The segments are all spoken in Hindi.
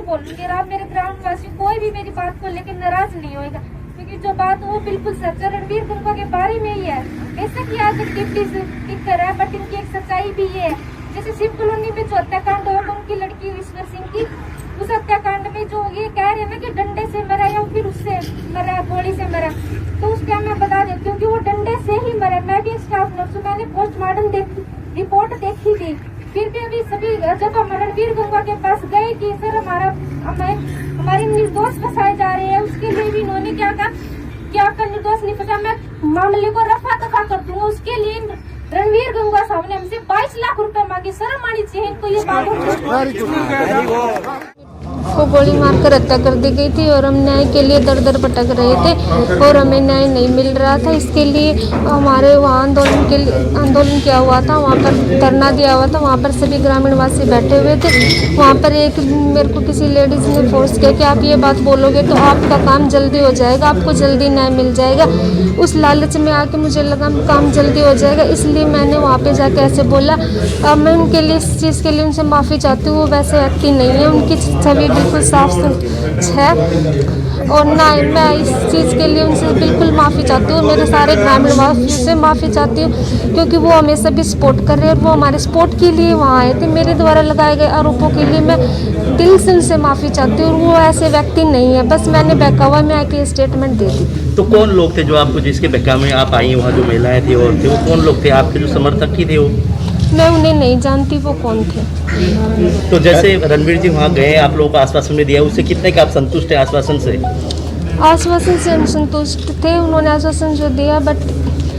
बोलूंगी और आप मेरे ग्रामवासी कोई भी मेरी बात को लेकर नाराज नहीं होएगा, क्योंकि जो बात वो बिल्कुल सच है। रणवीर गंगवा के बारे में ही है। बेशक आज डिप्टी स्पीकर है, बट इनकी एक सच्चाई भी ये है। जैसे शिव कॉलोनी में जो हत्याकांड हुआ उनकी लड़की ईश्वर सिंह की, उस हत्याकांड में जो ये कह रहे हैं ना कि डंडे से मरा या फिर उससे मरा, गोली से मरा, तो उस टाइम मैं बता देती हूँ कि वो डंडे से ही मरा। मैं भी स्टाफ नर्स हूँ, मैंने पोस्टमार्टम रिपोर्ट देखी थी। फिर भी अभी सभी जब हम रणवीर गंगवा के पास गए कि सर हमारे निर्दोष फंसाए जा रहे हैं, उसके लिए भी इन्होंने क्या कहा कि आपका निर्दोष नहीं फंसा, मैं मामले को रफा दफा कर दूंगा। उसके लिए रणवीर गंगवा साहब ने हमसे 22 लाख रुपए मांगे। शर्म आनी चाहिए इनको ये बात। को गोली मारकर हत्या कर दी गई थी और हम न्याय के लिए दर दर भटक रहे थे और हमें न्याय नहीं मिल रहा था। इसके लिए हमारे वहाँ आंदोलन किया हुआ था, वहाँ पर धरना दिया हुआ था, वहाँ पर सभी ग्रामीण वासी बैठे हुए थे। वहाँ पर एक मेरे को किसी लेडीज ने फोर्स किया कि आप ये बात बोलोगे तो आपका काम जल्दी हो जाएगा, आपको जल्दी न्याय मिल जाएगा। उस लालच में आके मुझे लगा काम जल्दी हो जाएगा, इसलिए मैंने वहाँ पर जाके ऐसे बोला। अब मैं उनके लिए इस चीज़ के लिए उनसे माफ़ी चाहती हूँ। वो वैसे व्यक्ति नहीं है, उनकी छवि बिल्कुल साफ है और ना मैं इस चीज़ के लिए उनसे बिल्कुल माफ़ी चाहती हूँ। मेरे सारे ग्रामीण वासियों से माफ़ी चाहती हूँ, क्योंकि वो हमें सभी सपोर्ट कर रहे हैं और वो हमारे सपोर्ट के लिए वहाँ आए थे। मेरे द्वारा लगाए गए आरोपों के लिए मैं दिल से उनसे माफ़ी चाहती हूँ और वो ऐसे व्यक्ति नहीं है। बस मैंने बहकावा में आके स्टेटमेंट दे दी। तो कौन लोग थे जो आपको, जिसके बहकावे में आप आई, वहाँ जो महिलाएं थी और थे, वो कौन लोग थे? आपके जो समर्थक ही थे वो? मैं उन्हें नहीं जानती वो कौन थे। तो जैसे रणवीर जी वहाँ गए, आप लोगों को आश्वासन में दिया, उससे कितने का आप संतुष्ट है आश्वासन से? आश्वासन से हम संतुष्ट थे, उन्होंने आश्वासन जो दिया, बट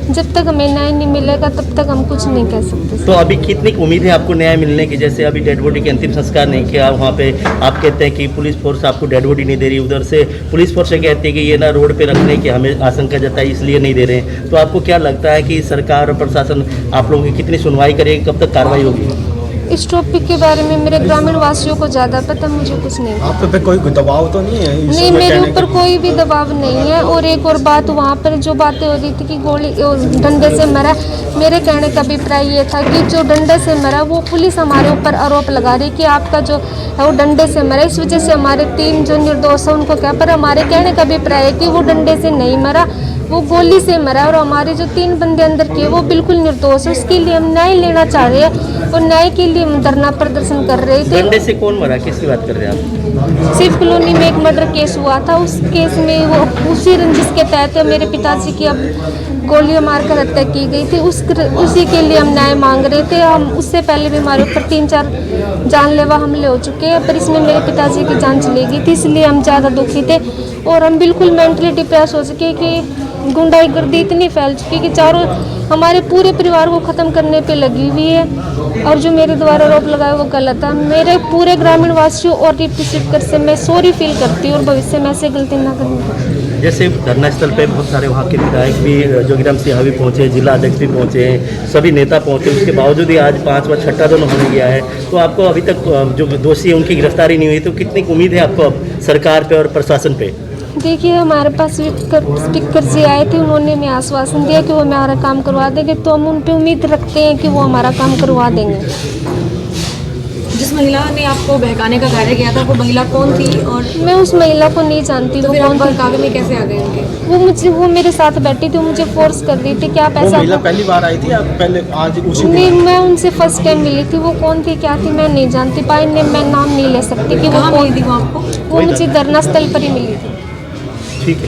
जब तक हमें न्याय नहीं मिलेगा तब तक हम कुछ नहीं कह सकते। तो अभी कितनी उम्मीद है आपको न्याय मिलने की? जैसे अभी डेड बॉडी के अंतिम संस्कार नहीं किया, वहाँ पे आप कहते हैं कि पुलिस फोर्स आपको डेड बॉडी नहीं दे रही, उधर से पुलिस फोर्स कहती है कि ये ना रोड पे रखने की हमें आशंका जताई इसलिए नहीं दे रहे हैं। तो आपको क्या लगता है कि सरकार और प्रशासन आप लोगों की कितनी सुनवाई करेगी, कब तक कार्रवाई होगी? इस टॉपिक के बारे में मेरे ग्रामीण वासियों को ज़्यादा पता, मुझे कुछ नहीं। आप पे कोई दबाव तो नहीं है? नहीं, मेरे ऊपर कोई भी दबाव नहीं है। और एक और बात, वहाँ पर जो बातें हो रही थी कि गोली डंडे से मरा, मेरे कहने का अभिप्राय ये था कि जो डंडे से मरा वो पुलिस हमारे ऊपर आरोप लगा रही कि आपका जो है वो डंडे से मरा, इस वजह से हमारे 3 जो निर्दोष है उनको क्या। पर हमारे कहने का अभिप्राय है कि वो डंडे से नहीं मरा, वो गोली से मरा और हमारे जो 3 बंदे अंदर किए वो बिल्कुल निर्दोष है। उसके लिए हम न्याय लेना चाह रहे हैं और न्याय के लिए हम धरना प्रदर्शन कर रहे थे। डंडे से कौन मरा, किसकी बात कर रहे हैं आप? शिव कॉलोनी में एक मर्डर केस हुआ था, उस केस में वो उसी रंजिश के तहत मेरे पिताजी की अब गोलियां मारकर हत्या की गई थी। उसी के लिए हम न्याय मांग रहे थे। हम उससे पहले भी हमारे ऊपर 3-4 जानलेवा हमले हो चुके हैं, पर इसमें मेरे पिताजी की जान चली गई थी, इसलिए हम ज़्यादा दुखी थे और हम बिल्कुल मेंटली डिप्रेस हो चुके कि गुंडागर्दी इतनी फैल चुकी कि चारों हमारे पूरे परिवार को ख़त्म करने पे लगी हुई है। और जो मेरे द्वारा आरोप लगाया वो गलत है। मेरे पूरे ग्रामीण वासियों और डिप्टी स्पीकर से मैं सॉरी फील करती हूँ और भविष्य में ऐसे गलती ना करूँगी। जैसे धरना स्थल पे बहुत सारे वहाँ के विधायक भी, जोगीराम सिंह भी पहुँचे, जिला अध्यक्ष भी पहुँचे, सभी नेता पहुँचे, उसके बावजूद ही आज 5वां 6ठा दिन होने गया है। तो आपको अभी तक जो दोषी है उनकी गिरफ्तारी नहीं हुई, तो कितनी उम्मीद है आपको अब सरकार पे और प्रशासन पे? देखिए, हमारे पास स्पीकर जी आए थे, उन्होंने हमें आश्वासन दिया कि वो हमारा काम करवा देंगे, तो हम उन पे उम्मीद रखते हैं कि वो हमारा काम करवा देंगे। जिस महिला ने आपको बहकाने का कार्य किया था वो महिला कौन थी? और मैं उस महिला को नहीं जानती। तो वो कौन थी? बहकावे में कैसे आ गए उनके? वो मेरे साथ बैठी थी, मुझे फोर्स कर रही थी कि आप ऐसा। महिला पहली बार आई थी या पहले आज उसी नहीं, मैं उनसे फर्स्ट टाइम मिली थी। वो कौन थी, क्या थी, मैं नहीं जानती। बाई ने मैं नाम नहीं ले सकती कि वो कौन थी। वो आपको वो मुझे धरना स्थल पर ही मिली थी। ठीक है।